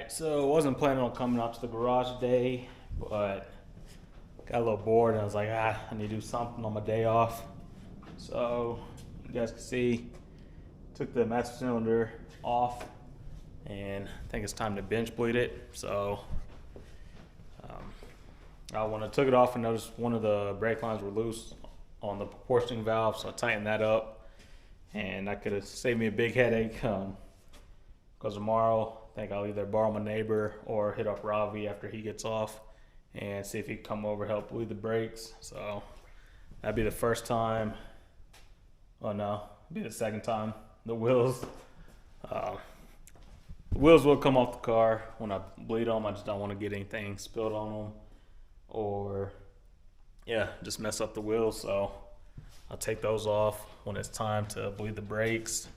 Alright, so I wasn't planning on coming out to the garage today, but got a little bored and I was like, I need to do something on my day off. So, you guys can see, took the master cylinder off and I think it's time to bench bleed it. So, when I took it off, I noticed one of the brake lines were loose on the proportioning valve, so I tightened that up and that could have saved me a big headache. Because tomorrow, I think I'll either borrow my neighbor or hit up Ravi after he gets off and see if he can come over help bleed the brakes. So that'd be the first time. Oh no, it'd be the second time. The wheels will come off the car when I bleed them. I just don't want to get anything spilled on them or just mess up the wheels. So I'll take those off when it's time to bleed the brakes.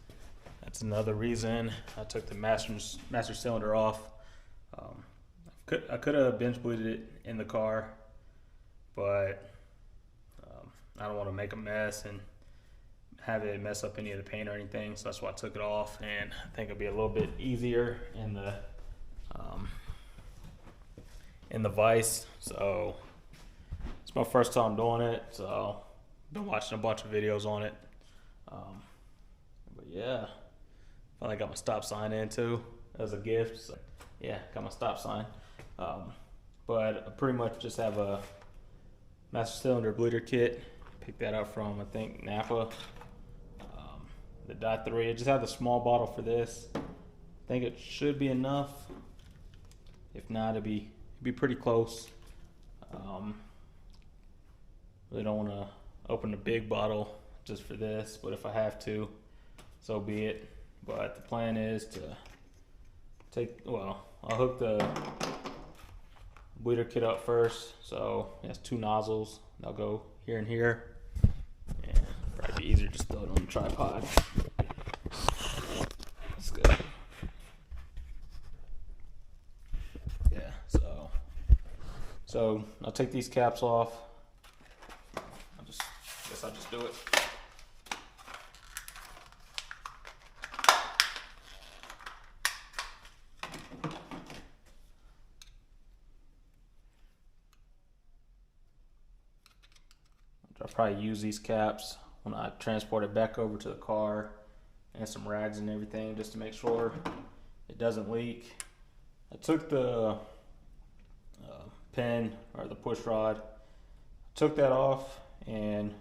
That's another reason I took the master cylinder off. I could have bench bleeded it in the car, but I don't want to make a mess and have it mess up any of the paint or anything. So that's why I took it off, and I think it'll be a little bit easier in the vise. So it's my first time doing it, so I've been watching a bunch of videos on it. But yeah. Finally got my stop sign in too as a gift. So yeah, got my stop sign. But I pretty much just have a master cylinder bleeder kit. Picked that up from, I think, Napa. The dot 3. I just have the small bottle for this. I think it should be enough. If not, it'd be pretty close. Really don't want to open a big bottle just for this, but if I have to, so be it. But the plan is to I'll hook the bleeder kit up first. So it has 2 nozzles. They'll go here and here. And probably be easier just throw it on the tripod. That's good. Yeah, so I'll take these caps off. I'll just do it. I'll probably use these caps when I transport it back over to the car, and some rags and everything just to make sure it doesn't leak. I took the pin or the push rod, took that off, and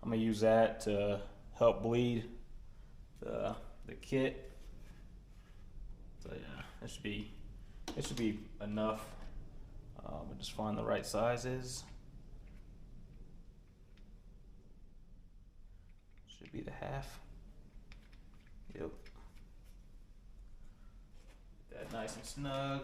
I'm gonna use that to help bleed the kit. So yeah, it should be enough. But just find the right sizes. Should be the half. Yep. Get that nice and snug.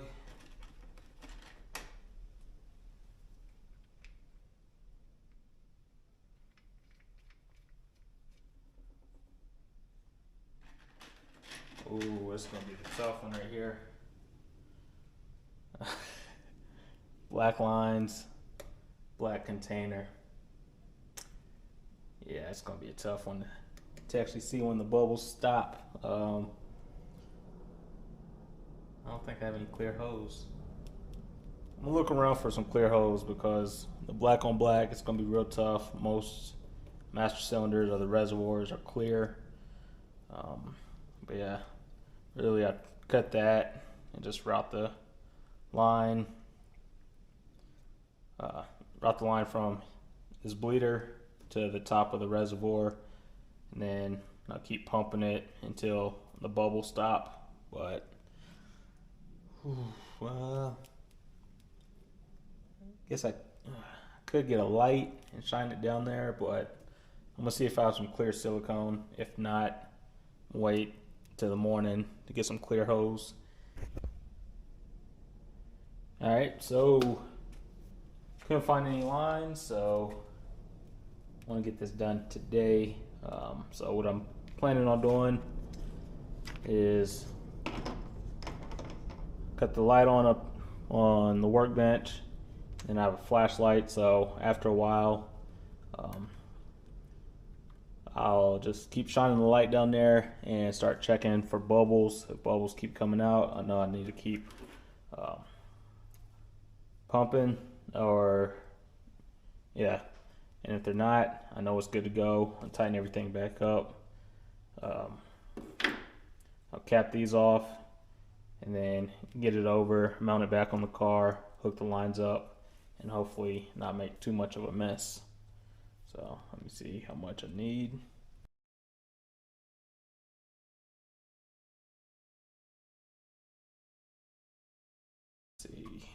Ooh, this is gonna be the tough one right here. Black lines, black container. Yeah, it's gonna be a tough one to actually see when the bubbles stop. I don't think I have any clear hose. I'm gonna look around for some clear hose because the black on black, it's gonna be real tough. Most master cylinders or the reservoirs are clear. But yeah, really I cut that and just route the line. Route the line from this bleeder to the top of the reservoir, and then I'll keep pumping it until the bubbles stop. But I guess I could get a light and shine it down there, but I'm gonna see if I have some clear silicone. If not, wait till the morning to get some clear hose. Alright, so couldn't find any lines, so I want to get this done today. So what I'm planning on doing is cut the light on up on the workbench, and I have a flashlight, so after a while I'll just keep shining the light down there and start checking for bubbles. If bubbles keep coming out, I know I need to keep pumping, or yeah. And if they're not, I know it's good to go. I'll tighten everything back up. I'll cap these off and then get it over, mount it back on the car, hook the lines up, and hopefully not make too much of a mess. So let me see how much I need. Let's see,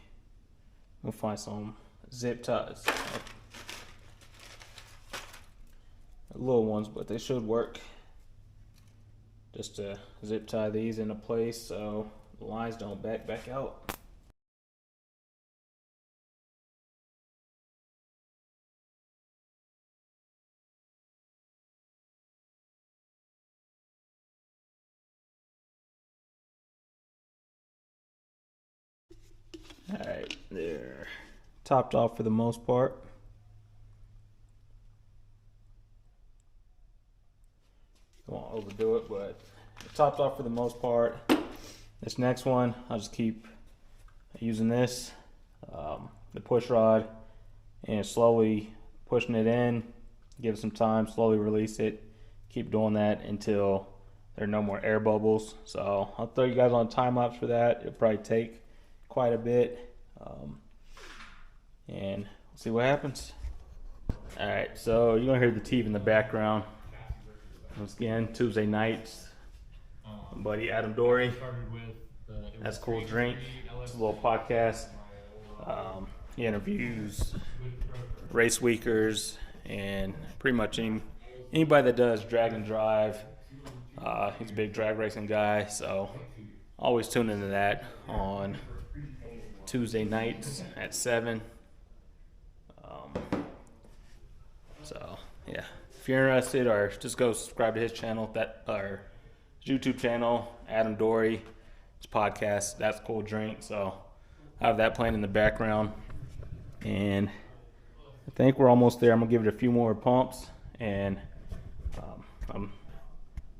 we'll find some zip ties. Little ones, but they should work. Just to zip tie these into place so the lines don't back out. Alright, they're topped off for the most part. Won't overdo it, but topped off for the most part. This next one, I'll just keep using this, the push rod, and slowly pushing it in, give it some time, slowly release it, keep doing that until there are no more air bubbles. So I'll throw you guys on a time lapse for that. It'll probably take quite a bit, and we'll see what happens. Alright, so you're gonna hear the TV in the background. Once again, Tuesday nights, my buddy Adam Dory. That's Cool Drink. It's a little podcast. He interviews race weekers and pretty much anybody that does drag and drive. He's a big drag racing guy, so always tune into that on Tuesday nights at 7. So yeah. If you're interested, or just go subscribe to his channel, or his YouTube channel, Adam Dory, his podcast, That's Cool Drink. So I have that playing in the background, and I think we're almost there. I'm gonna give it a few more pumps, and I'm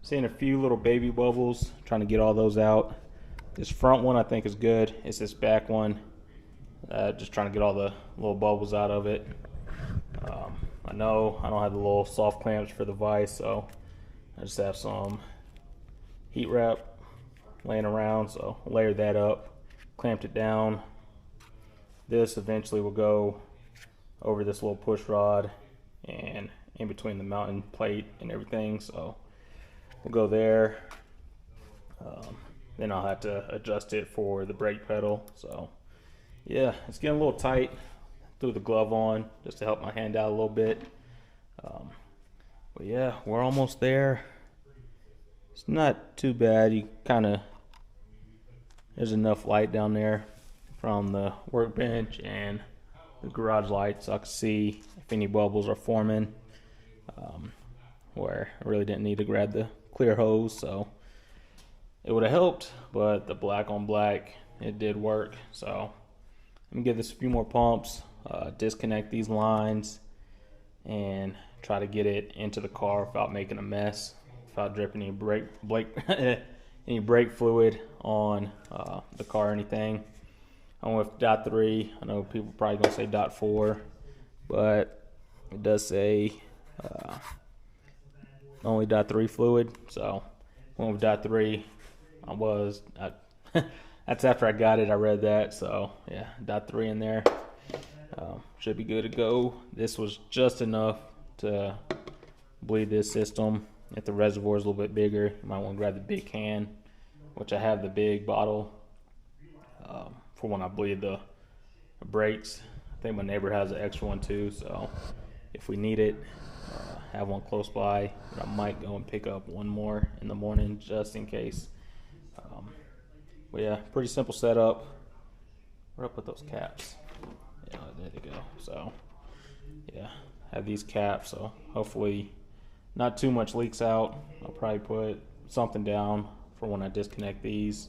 seeing a few little baby bubbles, trying to get all those out. This front one I think is good. It's this back one, just trying to get all the little bubbles out of it. I know I don't have the little soft clamps for the vise, so I just have some heat wrap laying around, so I layered that up, clamped it down. This eventually will go over this little push rod and in between the mounting plate and everything, so we'll go there. Then I'll have to adjust it for the brake pedal. So yeah, it's getting a little tight. Threw the glove on just to help my hand out a little bit. But yeah, we're almost there. It's not too bad. There's enough light down there from the workbench and the garage light, so I can see if any bubbles are forming, where I really didn't need to grab the clear hose, so it would have helped, but the black on black, it did work. So let me give this a few more pumps, disconnect these lines, and try to get it into the car without making a mess, without dripping any brake fluid on the car or anything. I'm with .3. I know people are probably gonna say .4, but it does say only .3 fluid. So went with .3. That's after I got it. I read that, so yeah, .3 in there. Should be good to go. This was just enough to bleed this system. If the reservoir is a little bit bigger, you might want to grab the big can, which I have the big bottle for when I bleed the brakes. I think my neighbor has an extra one too, so if we need it, have one close by. But I might go and pick up one more in the morning just in case. But yeah, pretty simple setup. Where do I put those caps? Yeah, there they go. So yeah, have these caps, so hopefully not too much leaks out. I'll probably put something down for when I disconnect these,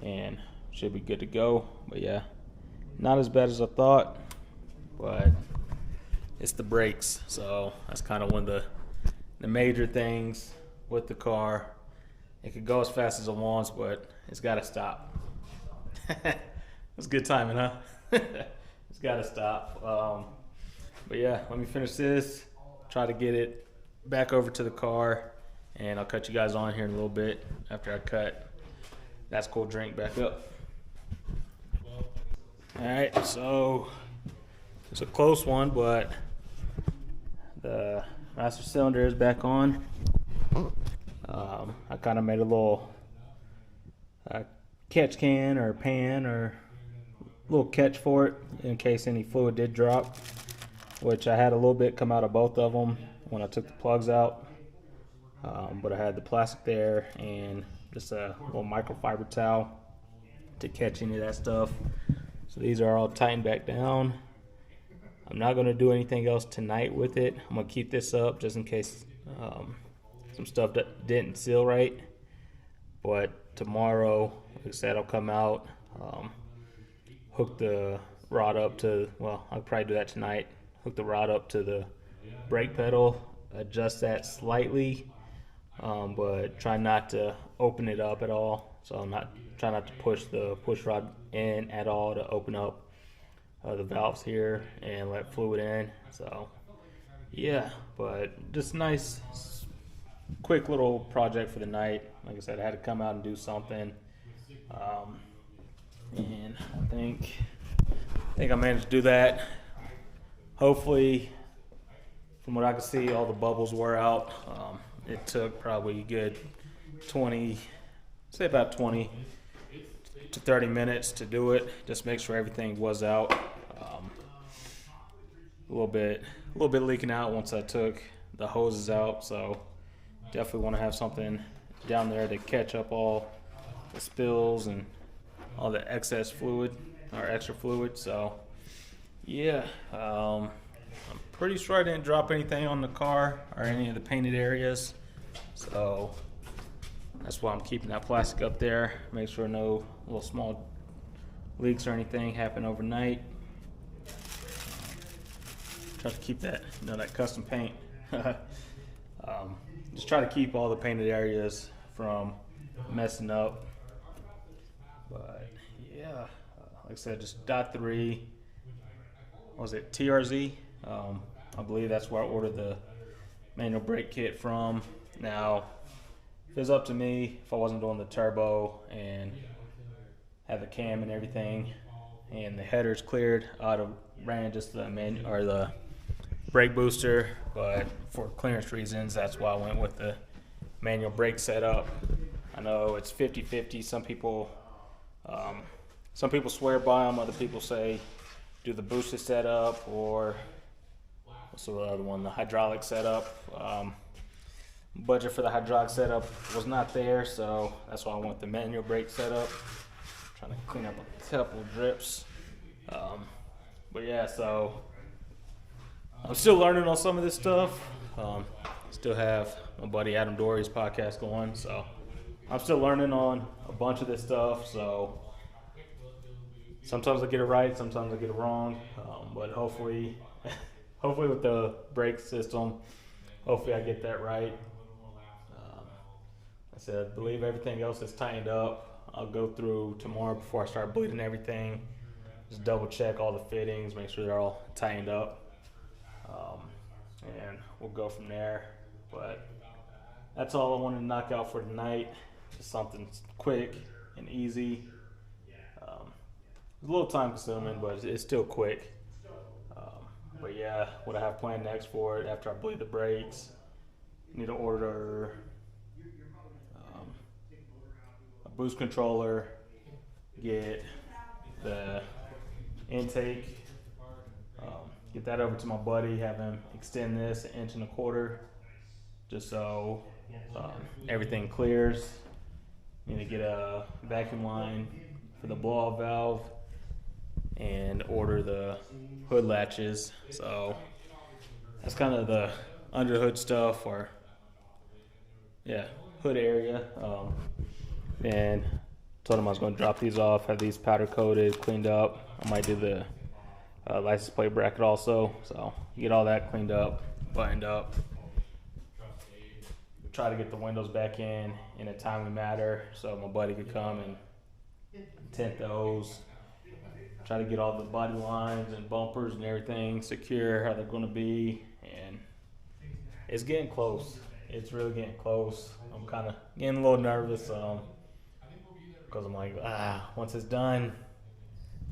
and should be good to go. But yeah, not as bad as I thought, but it's the brakes, so that's kind of one of the the major things with the car. It could go as fast as it wants, but it's got to stop. That's good timing, huh? It's got to stop. But yeah, let me finish this, try to get it back over to the car, and I'll cut you guys on here in a little bit after I cut That's Cool drink back up. Alright, so it's a close one, but the master cylinder is back on. I kind of made a little catch can or pan or little catch for it in case any fluid did drop, which I had a little bit come out of both of them when I took the plugs out, but I had the plastic there and just a little microfiber towel to catch any of that stuff. So these are all tightened back down. I'm not going to do anything else tonight with it. I'm going to keep this up just in case some stuff that didn't seal right. But tomorrow, like I said, I'll come out, hook the rod up to, well, I'll probably do that tonight. Hook the rod up to the brake pedal, adjust that slightly, but try not to open it up at all. So I'm try not to push the push rod in at all to open up the valves here and let fluid in. So yeah, but just nice quick little project for the night. Like I said, I had to come out and do something, and I think I managed to do that. Hopefully, from what I can see, all the bubbles were out. It took probably a good 20 to 30 minutes to do it. Just make sure everything was out. A little bit leaking out once I took the hoses out, so definitely want to have something down there to catch up all the spills and all the excess fluid or extra fluid. So yeah, I'm pretty sure I didn't drop anything on the car or any of the painted areas, so that's why I'm keeping that plastic up there. Make sure no little small leaks or anything happen overnight. Try to keep that, that custom paint. Just try to keep all the painted areas from messing up. But yeah, like I said, just .3. What was it, TRZ? I believe that's where I ordered the manual brake kit from. Now, if it was up to me, if I wasn't doing the turbo and had the cam and everything, and the headers cleared, I'd have ran just the the brake booster. But for clearance reasons, that's why I went with the manual brake setup. I know it's 50-50. Some people swear by them. Other people say do the boosted setup, or what's the other one? The hydraulic setup. Budget for the hydraulic setup was not there, so that's why I went the manual brake setup. Trying to clean up a couple drips. But yeah, so I'm still learning on some of this stuff. Still have my buddy Adam Dory's podcast going, so I'm still learning on a bunch of this stuff. So sometimes I get it right, sometimes I get it wrong, but hopefully with the brake system, hopefully I get that right. I said, I believe everything else is tightened up. I'll go through tomorrow before I start bleeding everything. Just double check all the fittings, make sure they're all tightened up. And we'll go from there. But that's all I wanted to knock out for tonight. Just something quick and easy. It's a little time consuming, but it's still quick. But yeah, what I have planned next for it after I bleed the brakes, need to order a boost controller, get the intake, get that over to my buddy, have him extend this 1.25 inches, just so everything clears. Need to get a vacuum line for the blow-off valve and order the hood latches. So that's kind of the under the hood stuff, or yeah, hood area. And told him I was going to drop these off, have these powder coated, cleaned up. I might do the license plate bracket also. So get all that cleaned up, buttoned up. try to get the windows back in a timely manner so my buddy could come and tint those. Try to get all the body lines and bumpers and everything secure how they're going to be, and it's getting close. It's really getting close. I'm kind of getting a little nervous because I'm like, once it's done,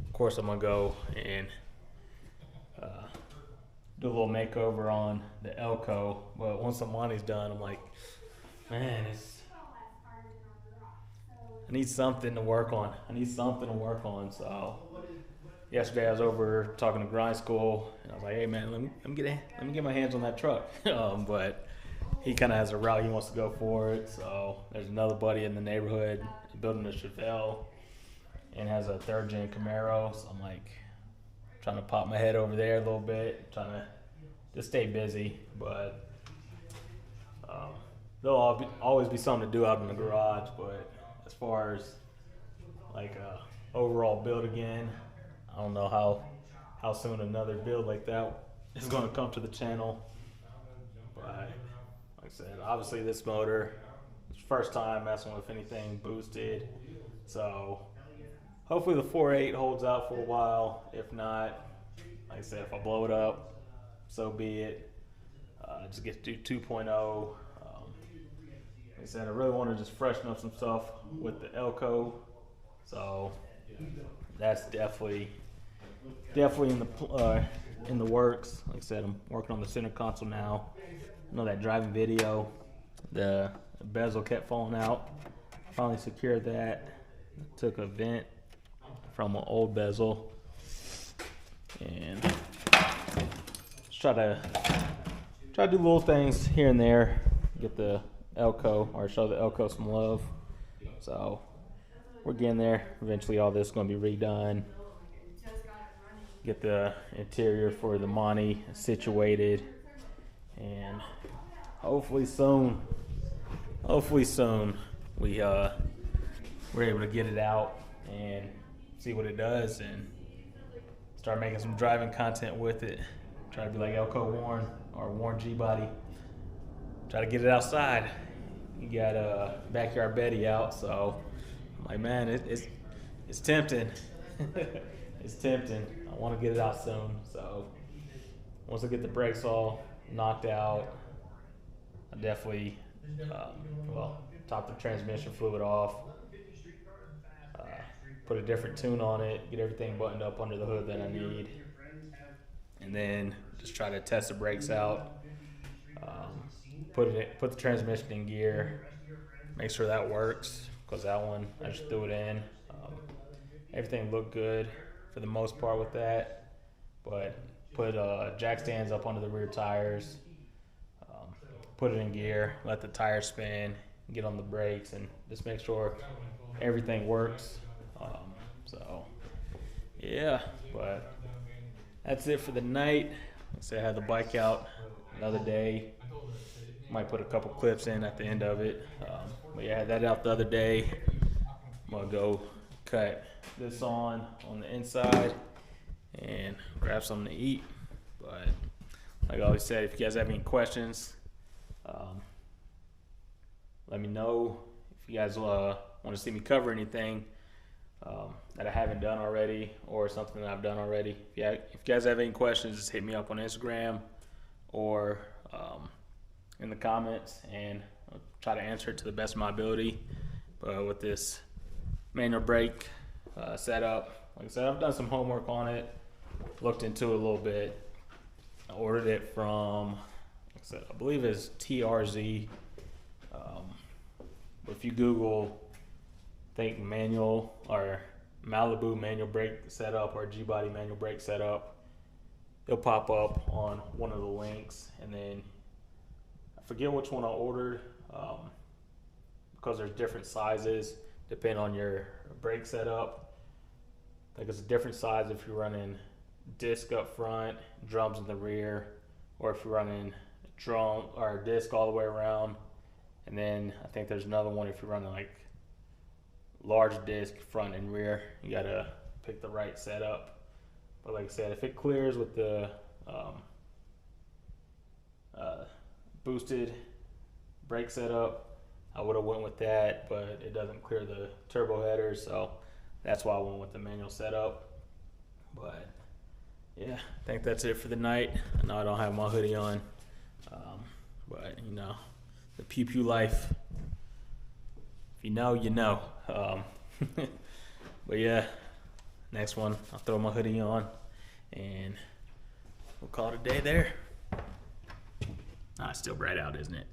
of course I'm gonna go and do a little makeover on the Elko. But once the money's done, I'm like, man, I need something to work on. So yesterday I was over talking to Grind School, and I was like, hey man, let me get my hands on that truck. But he kind of has a route he wants to go for it. So there's another buddy in the neighborhood building a Chevelle and has a third gen Camaro. So I'm like trying to pop my head over there a little bit, trying to just stay busy. But there'll always be something to do out in the garage. But as far as like overall build again, I don't know how soon another build like that is going to come to the channel. But like I said, obviously this motor, it's first time messing with anything boosted. So hopefully the 4.8 holds out for a while. If not, like I said, if I blow it up, so be it. Just get to do 2.0. Like I said, I really want to just freshen up some stuff with the Elko. So that's definitely in the works. Like I said, I'm working on the center console now. I know that driving video, the bezel kept falling out. Finally secured that. Took a vent from an old bezel and just try to do little things here and there. Get the Elko, or show the Elko some love. So we're getting there. Eventually all this is going to be redone. Get the interior for the Monte situated, and hopefully soon we're able to get it out and see what it does and start making some driving content with it. Try to be like Elko Warren or Warren G-Body. Try to get it outside. You got Backyard Betty out, so I'm like, man, it's tempting. It's tempting. I want to get it out soon. So once I get the brakes all knocked out, I definitely top the transmission fluid off, put a different tune on it, get everything buttoned up under the hood that I need, and then just try to test the brakes out. Put the transmission in gear, make sure that works, because that one I just threw it in. Everything looked good for the most part with that, but put jack stands up under the rear tires, put it in gear, let the tires spin, get on the brakes, and just make sure everything works. So yeah, but that's it for the night. Let's say I had the bike out another day. Might put a couple clips in at the end of it. But yeah, I had that out the other day. I'm gonna go cut this on the inside and grab something to eat. But like I always said, if you guys have any questions, let me know. If you guys want to see me cover anything that I haven't done already, or something that I've done already, if you guys have any questions, just hit me up on Instagram or in the comments, and I'll try to answer it to the best of my ability. But with this manual brake setup, like I said, I've done some homework on it, looked into it a little bit. I ordered it from, like I said, I believe it's TRZ. But if you Google, think manual or Malibu manual brake setup or G-Body manual brake setup, it'll pop up on one of the links. And then I forget which one I ordered, because there's different sizes depending on your brake setup. I think it's a different size if you're running disc up front, drums in the rear, or if you're running drum or disc all the way around. And then I think there's another one if you're running like large disc front and rear. You gotta pick the right setup. But like I said, if it clears with the boosted brake setup, I would have went with that, but it doesn't clear the turbo header, so that's why I went with the manual setup. But yeah, I think that's it for the night. I know I don't have my hoodie on, but you know, the pew pew life. If you know, you know. But yeah, next one, I'll throw my hoodie on and we'll call it a day there. Ah, it's still bright out, isn't it?